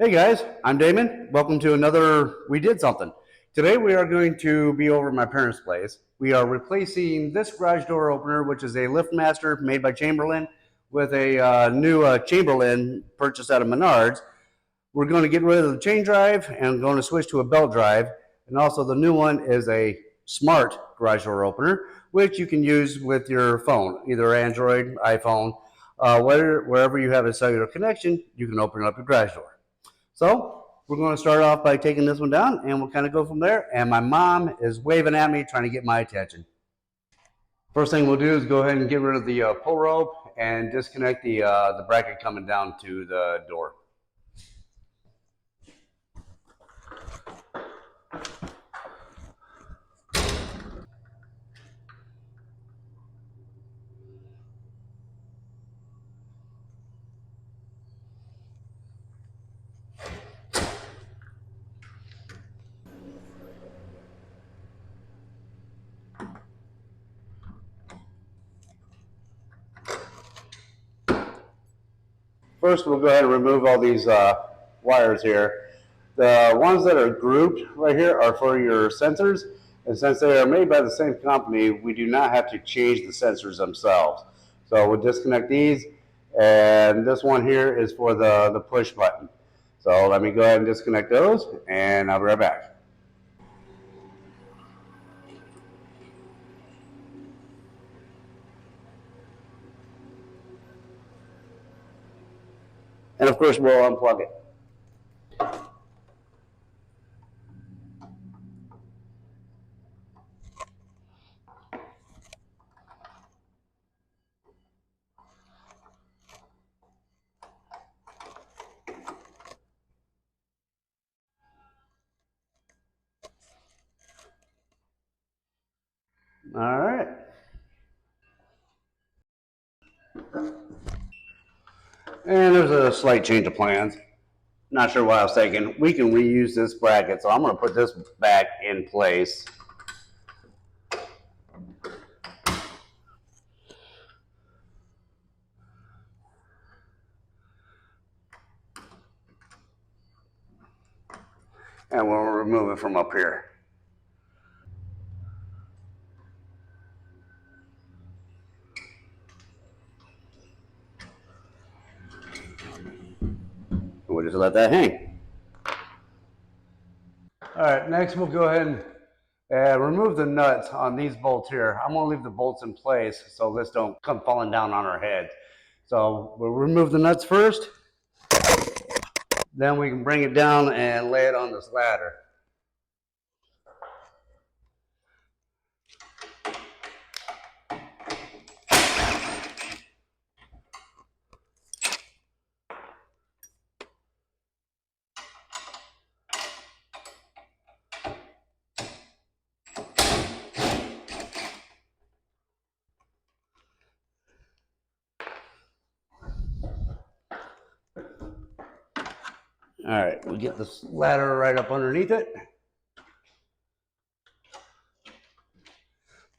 Hey guys, I'm Damon. Welcome to another We Did Something. Today we are going to be over at my parents' place. We are replacing this garage door opener, which is a LiftMaster made by Chamberlain, with a new Chamberlain purchased out of Menards. We're going to get rid of the chain drive and going to switch to a belt drive. And also the new one is a smart garage door opener, which you can use with your phone, either Android, iPhone, wherever you have a cellular connection, you can open up your garage door. So we're going to start off by taking this one down and we'll kind of go from there. And my mom is waving at me, trying to get my attention. First thing we'll do is go ahead and get rid of the pull rope and disconnect the bracket coming down to the door. First, we'll go ahead and remove all these wires here. The ones that are grouped right here are for your sensors, and since they are made by the same company, we do not have to change the sensors themselves. So we'll disconnect these, and this one here is for the push button. So let me go ahead and disconnect those, and I'll be right back. And of course, we'll unplug it. All right. And there's a slight change of plans. Not sure what I was thinking. We can reuse this bracket, so I'm going to put this back in place. And we'll remove it from up here. We'll just let that hang. All right, next we'll go ahead and remove the nuts on these bolts here. I'm gonna leave the bolts in place so this don't come falling down on our head. So we'll remove the nuts first, then we can bring it down and lay it on this ladder. All right, we'll get this ladder right up underneath it.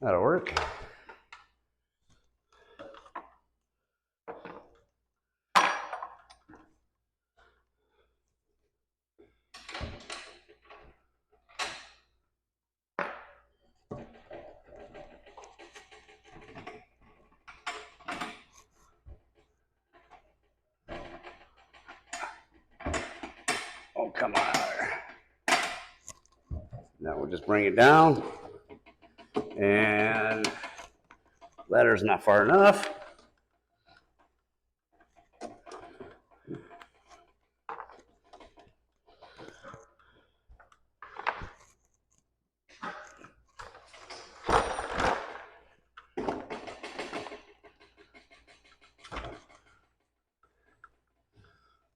That'll work. Oh, come on. Now we'll just bring it down. And ladder's not far enough.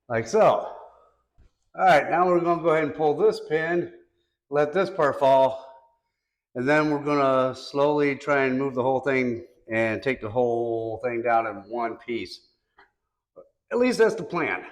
Like so. All right, now we're gonna go ahead and pull this pin, let this part fall, and then we're gonna slowly try and move the whole thing and take the whole thing down in one piece. At least that's the plan.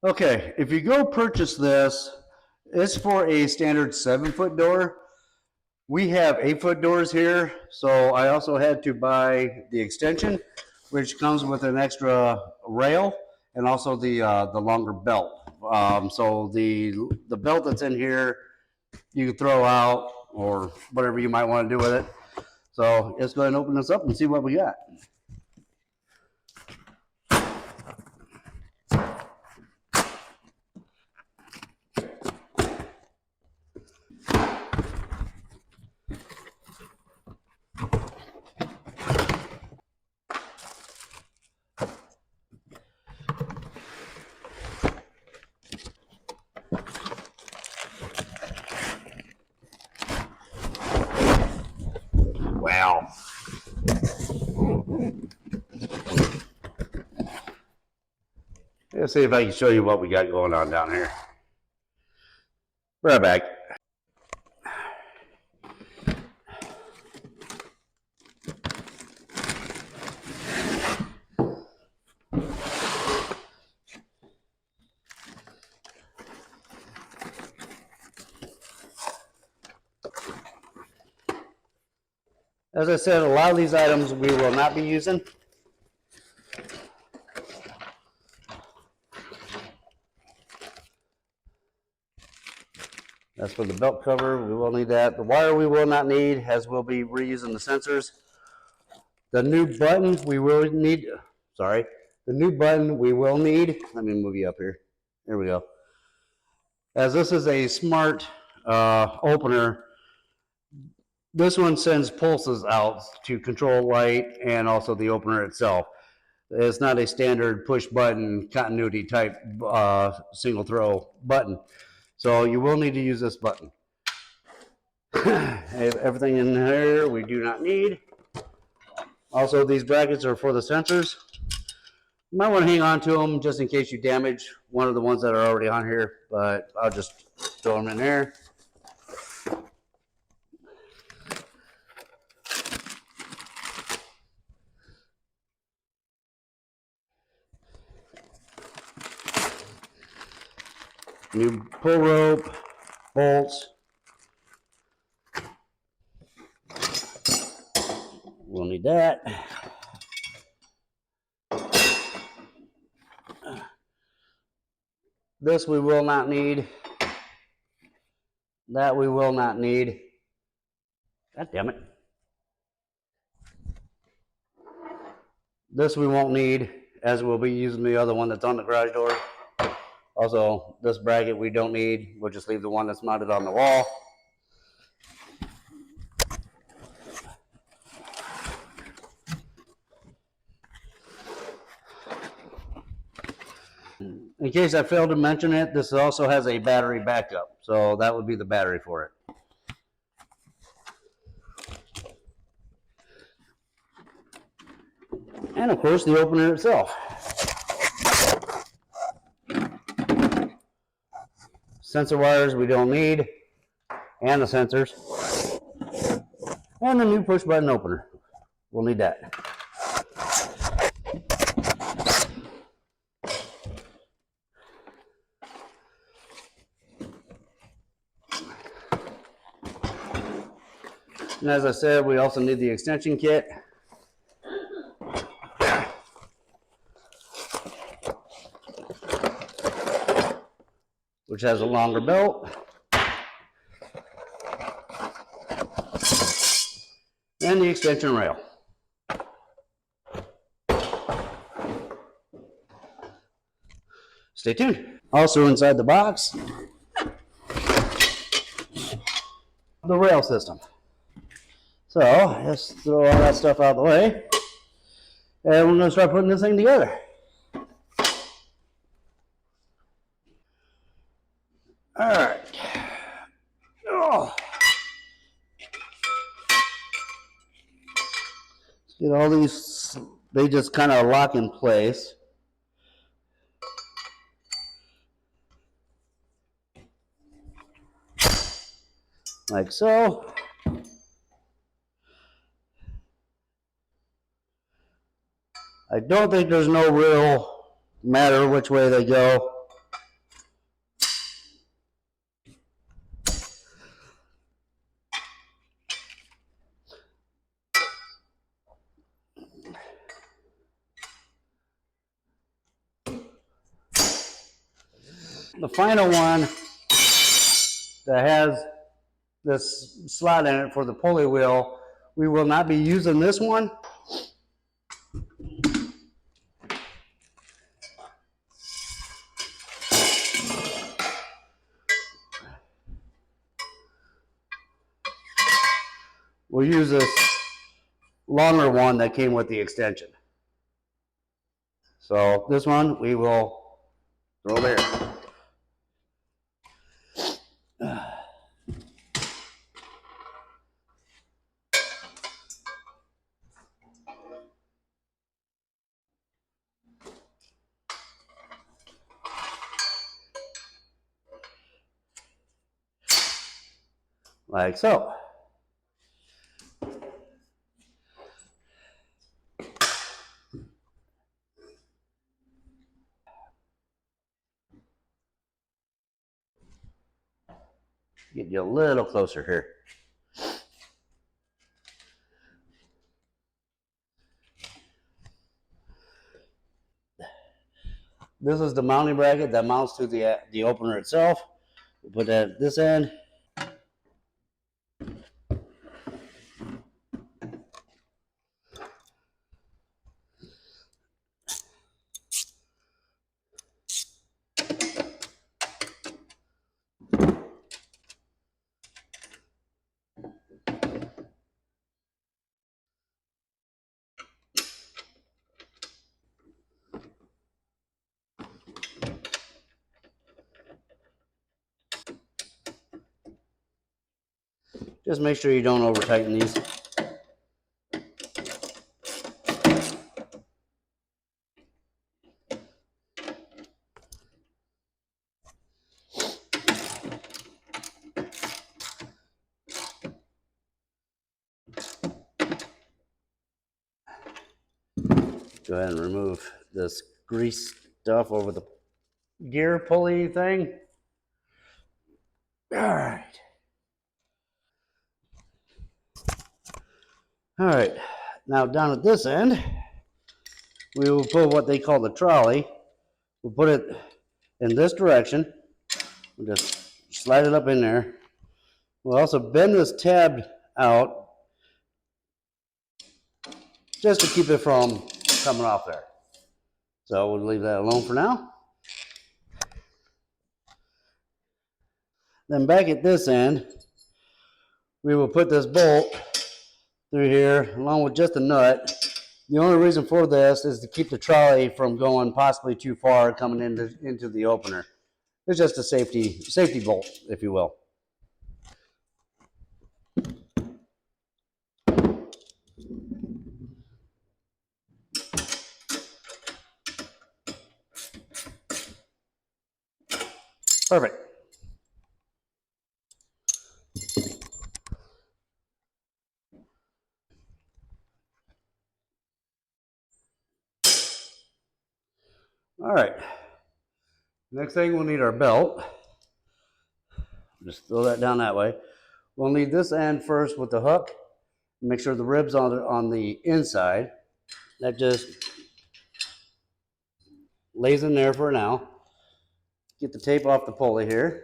Okay, if you go purchase this, it's for a standard 7-foot door. We have 8-foot doors here, so I also had to buy the extension, which comes with an extra rail and also the longer belt. So the belt that's in here, you can throw out or whatever you might want to do with it. So let's go ahead and open this up and see what we got. Wow. Let's see if I can show you what we got going on down here. Right back. As I said, a lot of these items we will not be using. That's for the belt cover. We will need that. The wire we will not need, as we'll be reusing the sensors. The new button we will need. Sorry. The new button we will need. Let me move you up here. There we go. As this is a smart opener, this one sends pulses out to control light and also the opener itself. It's not a standard push button continuity type single throw button. So you will need to use this button. Everything in here we do not need. Also, these brackets are for the sensors. You might want to hang on to them just in case you damage one of the ones that are already on here, but I'll just throw them in there. New pull rope, bolts. We'll need that. This we will not need. That we will not need. God damn it. This we won't need, as we'll be using the other one that's on the garage door. Also, this bracket we don't need. We'll just leave the one that's mounted on the wall. In case I failed to mention it, this also has a battery backup. So that would be the battery for it. And of course, the opener itself. Sensor wires we don't need, and the sensors. And the new push button opener. We'll need that. And as I said, we also need the extension kit. Which has a longer belt. And the extension rail. Stay tuned. Also inside the box, the rail system. So let's throw all that stuff out of the way. And we're going to start putting this thing together. All right. Oh. Let's get all these, they just kind of lock in place. Like so. I don't think there's no real matter which way they go. the final one that has this slot in it for the pulley wheel, we will not be using this one. We'll use this longer one that came with the extension. So this one we will throw there. Like so. Get you a little closer here. This is the mounting bracket that mounts to the opener itself. We'll put that at this end. Just make sure you don't over tighten these. Go ahead and remove this grease stuff over the gear pulley thing. All right. All right. Now down at this end, we will put what they call the trolley. We'll put it in this direction. We'll just slide it up in there. We'll also bend this tab out just to keep it from coming off there. So we'll leave that alone for now. Then back at this end, we will put this bolt through here along with just a nut. The only reason for this is to keep the trolley from going possibly too far coming into the opener. It's just a safety bolt, if you will. Perfect. All right. Next thing, we'll need our belt. Just throw that down that way. We'll need this end first with the hook. Make sure the ribs on the inside. That just lays in there for now. Get the tape off the pulley here.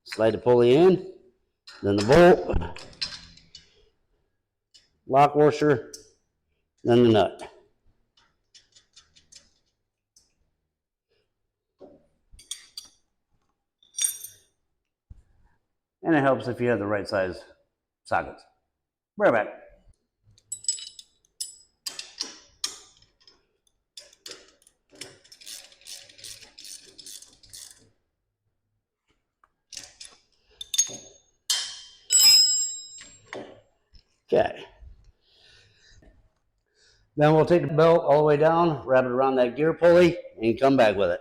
Slide the pulley in, then the bolt, lock washer, then the nut. And it helps if you have the right size sockets. Right back. Okay. Then we'll take the belt all the way down, wrap it around that gear pulley, and come back with it.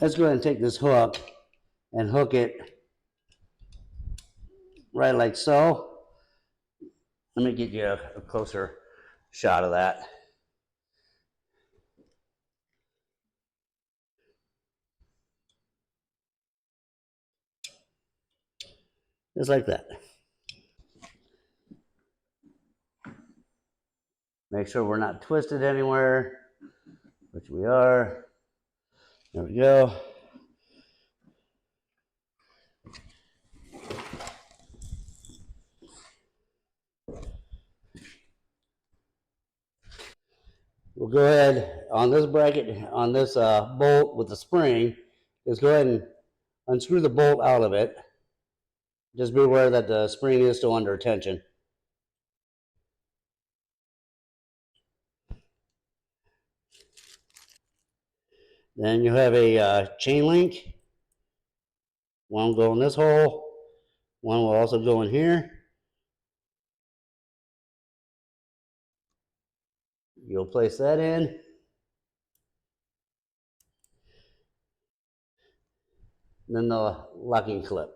let's go ahead and take this hook and hook it right like so. Let me get you a closer shot of that. Just like that. Make sure we're not twisted anywhere, which we are. There we go. We'll go ahead on this bracket, on this bolt with the spring, just go ahead and unscrew the bolt out of it. Just be aware that the spring is still under tension. Then you have a chain link. One will go in this hole. One will also go in here. You'll place that in. Then the locking clip.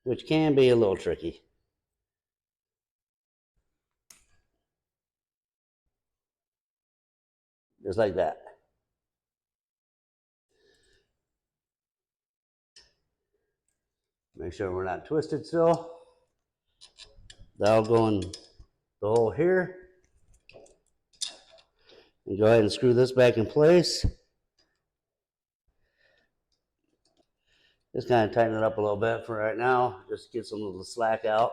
Which can be a little tricky. Just like that. Make sure we're not twisted still. That'll go in the hole here. And go ahead and screw this back in place. Just kind of tighten it up a little bit for right now, just to get some of the slack out.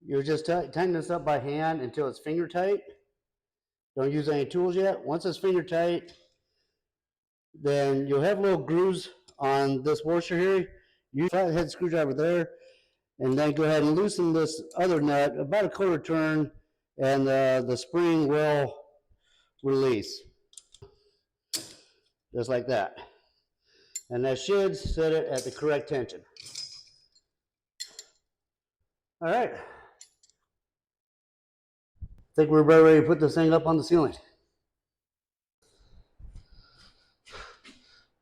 You'll just tighten this up by hand until it's finger tight. Don't use any tools yet. Once it's finger tight, then you'll have little grooves on this washer here. Use a flathead screwdriver there, and then go ahead and loosen this other nut about a quarter turn, and the spring will release. Just like that. And that should set it at the correct tension. All right. I think we're about ready to put this thing up on the ceiling.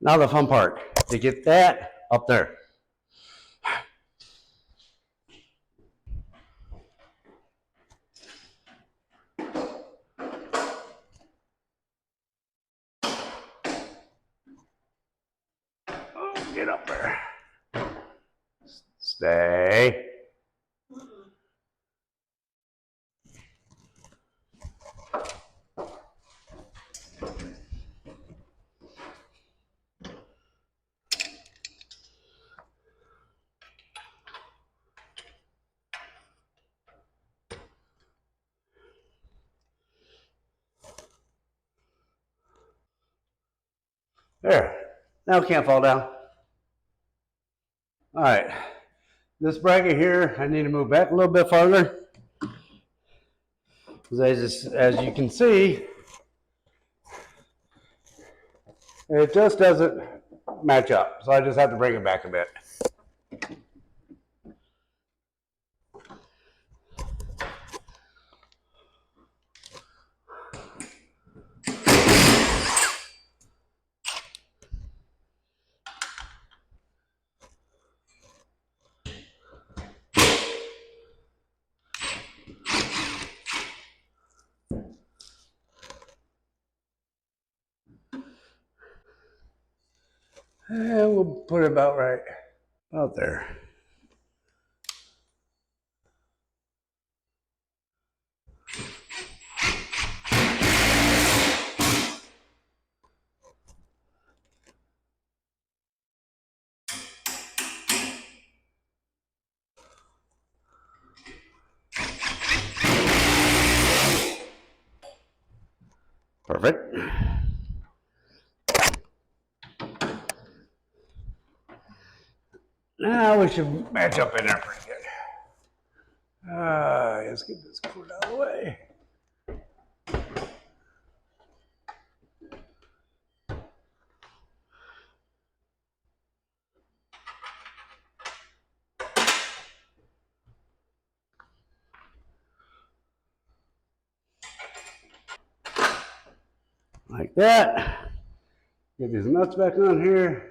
Now the fun part, to get that up there. Oh, get up there. Stay. There. Now it can't fall down. All right. This bracket here, I need to move back a little bit farther. Because as you can see, it just doesn't match up. So I just have to bring it back a bit. And we'll put it about right out there. Perfect. Now we should match up in there pretty good. Let's get this cord out of the way. like that. Get these nuts back on here.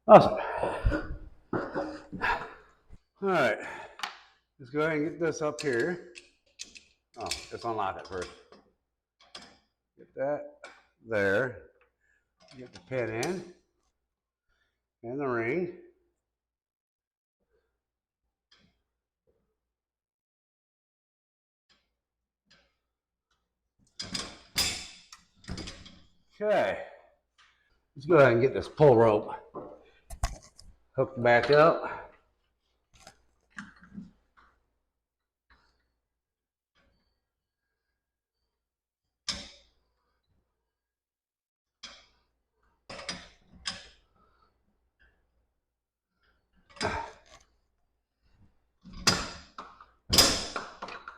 Awesome. All right, let's go ahead and get this up here. Oh, let's unlock it first. Get that there. Get the pin in and the ring. Okay, let's go ahead and get this pull rope hooked back up.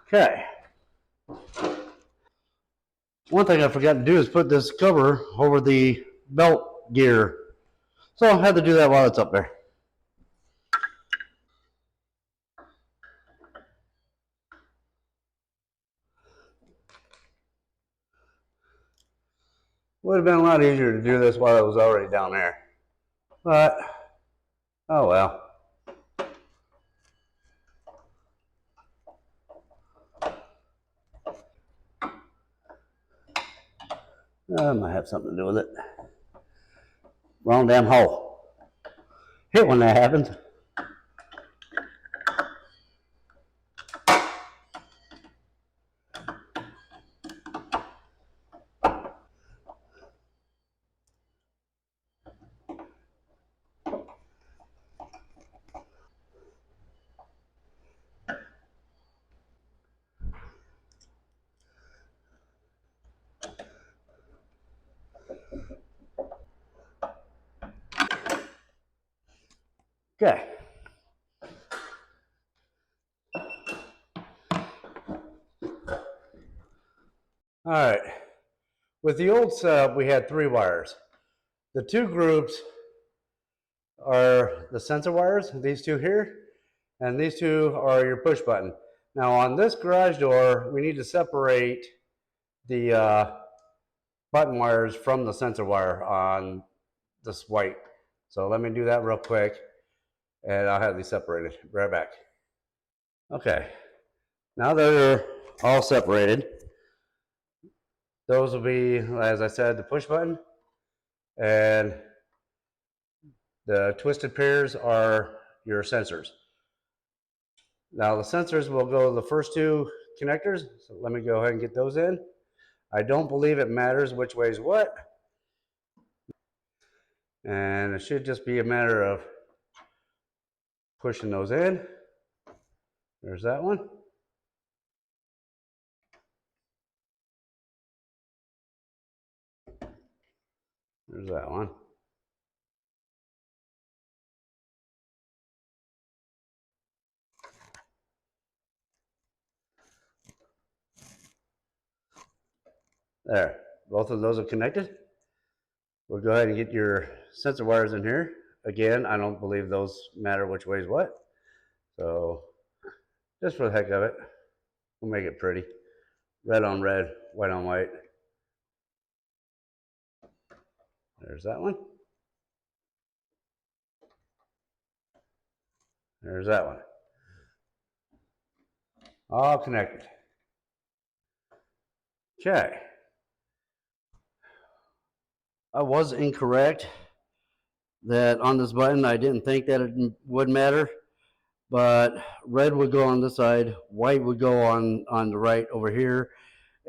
Okay. One thing I forgot to do is put this cover over the belt gear. So I'll have to do that while it's up there. Would have been a lot easier to do this while it was already down there. But, oh well. I might have something to do with it. Wrong damn hole. Hit when that happens. Okay. All right. With the old setup, we had 3 wires. The 2 groups are the sensor wires, these 2 here, and these 2 are your push button. Now on this garage door, we need to separate the button wires from the sensor wire on this white. So let me do that real quick, and I'll have these separated. Be right back. Okay, now they're all separated. Those will be, as I said, the push button, and the twisted pairs are your sensors. Now the sensors will go to the first 2 connectors, so let me go ahead and get those in. I don't believe it matters which way is what, and it should just be a matter of pushing those in. There's that one. There's that one. There, both of those are connected. We'll go ahead and get your sensor wires in here. Again, I don't believe those matter which way is what. So just for the heck of it, we'll make it pretty. Red on red, white on white. There's that one. There's that one. All connected. Okay. I was incorrect that on this button I didn't think that it would matter, but red would go on this side, white would go on the right over here,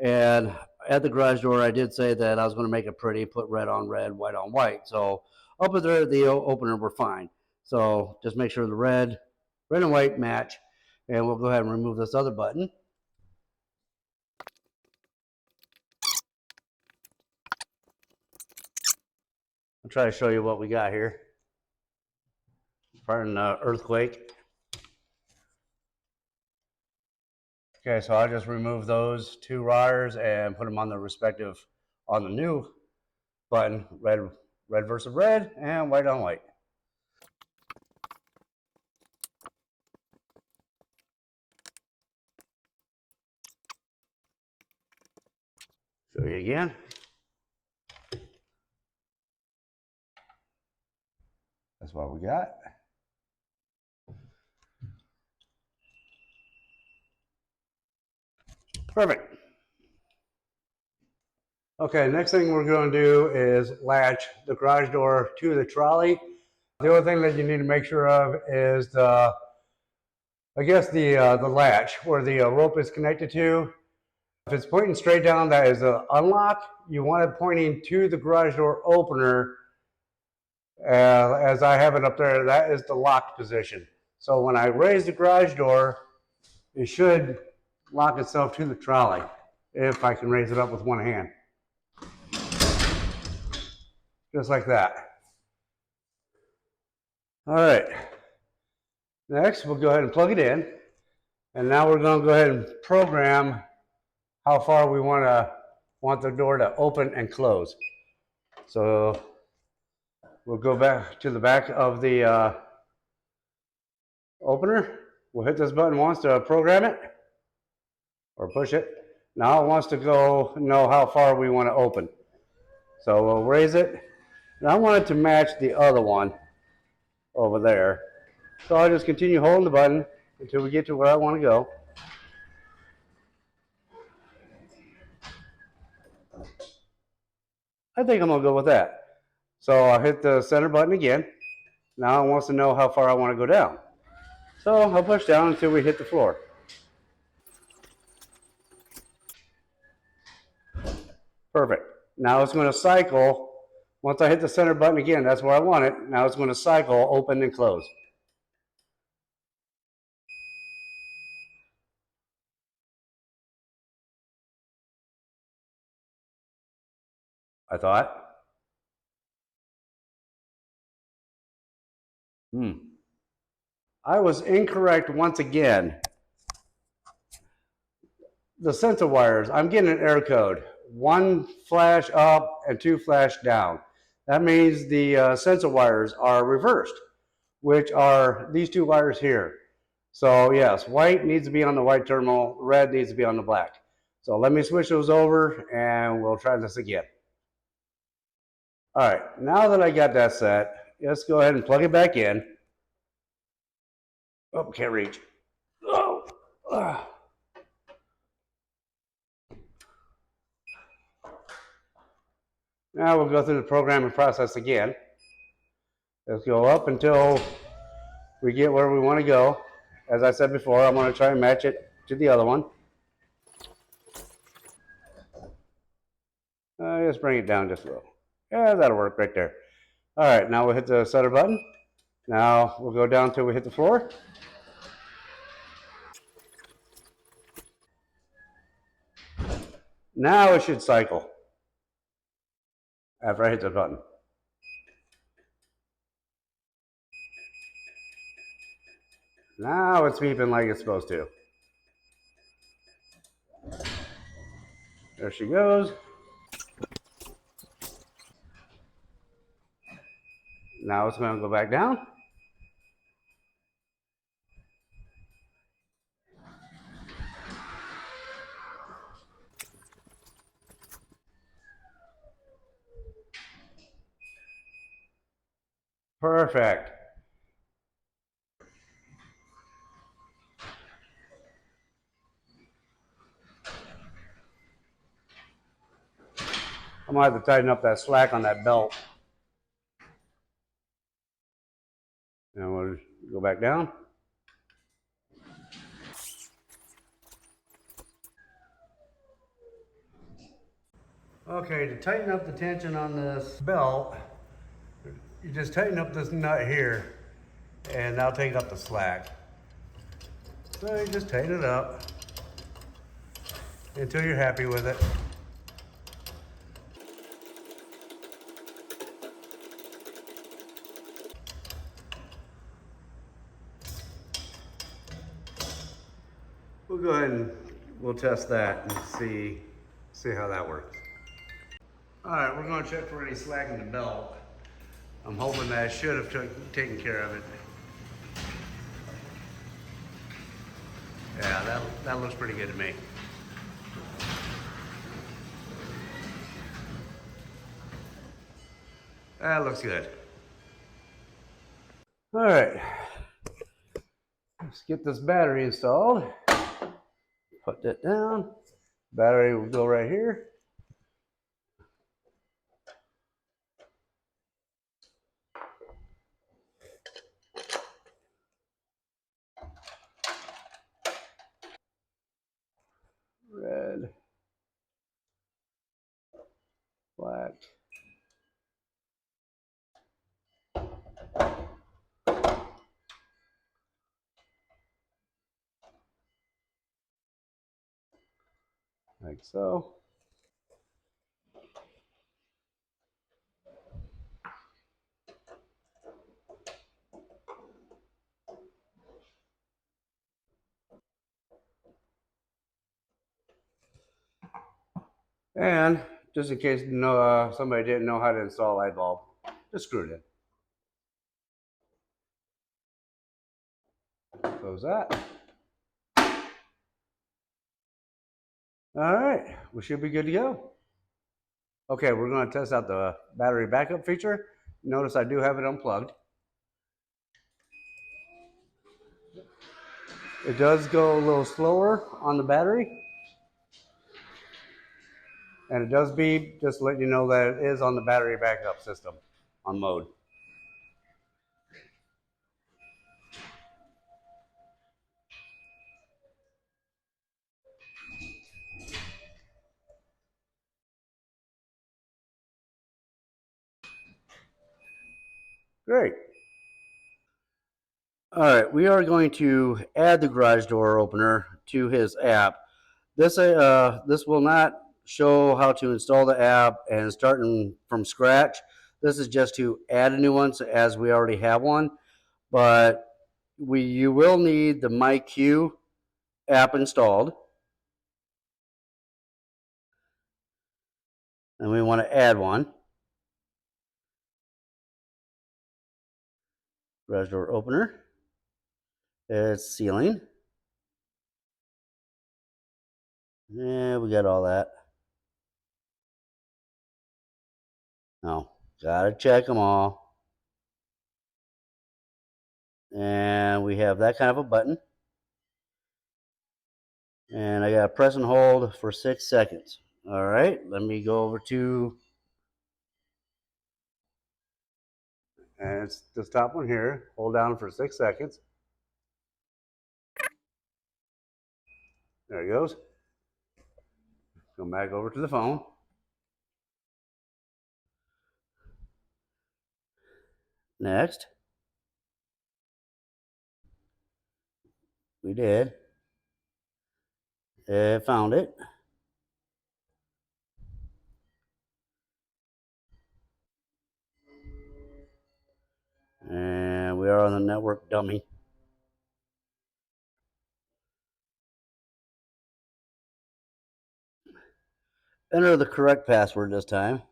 and at the garage door, I did say that I was going to make it pretty, put red on red, white on white. So up there, the opener, we're fine. So just make sure the red and white match. And we'll go ahead and remove this other button. I'll try to show you what we got here. Pardon the earthquake. Okay, so I'll just remove those two wires and put them on the respective, on the new button, red versus red and white on white. Show you again. That's what we got. Perfect. Okay, next thing we're going to do is latch the garage door to the trolley. The only thing that you need to make sure of is the latch where the rope is connected to. If it's pointing straight down, that is an unlock. You want it pointing to the garage door opener. As I have it up there, that is the locked position. So when I raise the garage door, it should lock itself to the trolley if I can raise it up with one hand. Just like that. All right. Next, we'll go ahead and plug it in. And now we're going to go ahead and program how far we want the door to open and close. So we'll go back to the back of the opener. We'll hit this button once to program it or push it. Now it wants to know how far we want to open. So we'll raise it. And I want it to match the other one over there. So I'll just continue holding the button until we get to where I want to go. I think I'm going to go with that. So I'll hit the center button again. Now it wants to know how far I want to go down. So I'll push down until we hit the floor. Perfect. Now it's going to cycle. Once I hit the center button again, that's where I want it. Now it's going to cycle, open and close. I thought. I was incorrect once again. The sensor wires, I'm getting an error code. 1 flash up and 2 flash down. That means the sensor wires are reversed, which are these 2 wires here. So yes, white needs to be on the white terminal, red needs to be on the black. So let me switch those over and we'll try this again. All right, now that I got that set, let's go ahead and plug it back in. Oh, can't reach. Oh. Now we'll go through the programming process again. Let's go up until we get where we want to go. As I said before, I'm going to try and match it to the other one. Just bring it down just a little. Yeah, that'll work right there. All right, now we'll hit the center button. Now we'll go down until we hit the floor. Now it should cycle after I hit the button. Now it's beeping like it's supposed to. There she goes. Now it's going to go back down. Perfect. I'm going to have to tighten up that slack on that belt. And we'll go back down. Okay, to tighten up the tension on this belt, you just tighten up this nut here, and that'll take up the slack. So you just tighten it up until you're happy with it. We'll go ahead and we'll test that and see how that works. All right, we're going to check for any slack in the belt. I'm hoping that I should have taken care of it. Yeah, that looks pretty good to me. That looks good. All right, let's get this battery installed. Put that down. Battery will go right here. Red, black. Like so. And just in case somebody didn't know how to install a light bulb, just screw it in. Close that. All right, we should be good to go. Okay, we're going to test out the battery backup feature. Notice I do have it unplugged. It does go a little slower on the battery. And it does beep, just to let you know that it is on the battery backup system on mode. Great. All right, we are going to add the garage door opener to his app. This will not show how to install the app and starting from scratch. This is just to add a new one, so as we already have one. But you will need the MyQ app installed, and we want to add one. Garage door opener. It's ceiling. Yeah, we got all that. No, gotta check them all. And we have that kind of a button. And I gotta press and hold for 6 seconds. All right, let me go over to, and it's this top one here. Hold down for 6 seconds. There it goes. Come back over to the phone. Next. We did. It found it. And we are on the network dummy. Enter the correct password this time.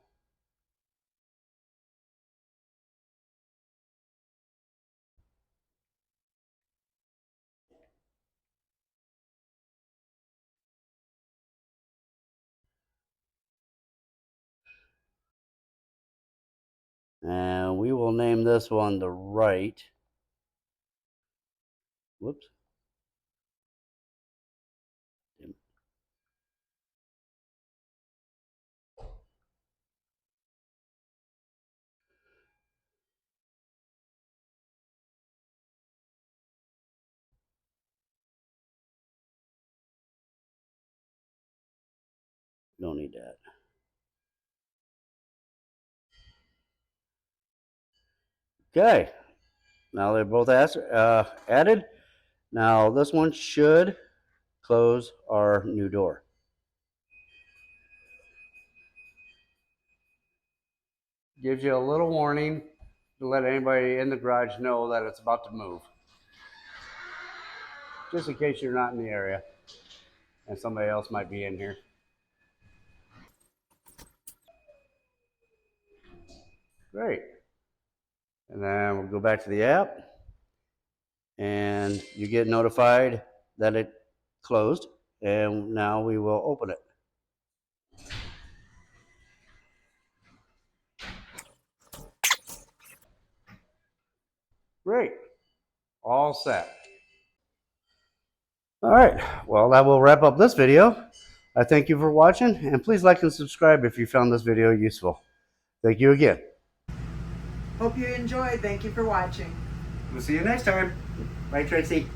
And we will name this one the right. Whoops. Don't need that. Okay, now they're both added. Now this one should close our new door. Gives you a little warning to let anybody in the garage know that it's about to move. Just in case you're not in the area and somebody else might be in here. Great. And then we'll go back to the app and you get notified that it closed, and now we will open it. Great. All set. All right. Well, that will wrap up this video. I thank you for watching, and please like and subscribe if you found this video useful. Thank you again. Hope you enjoyed. Thank you for watching. We'll see you next time. Bye, Tracy.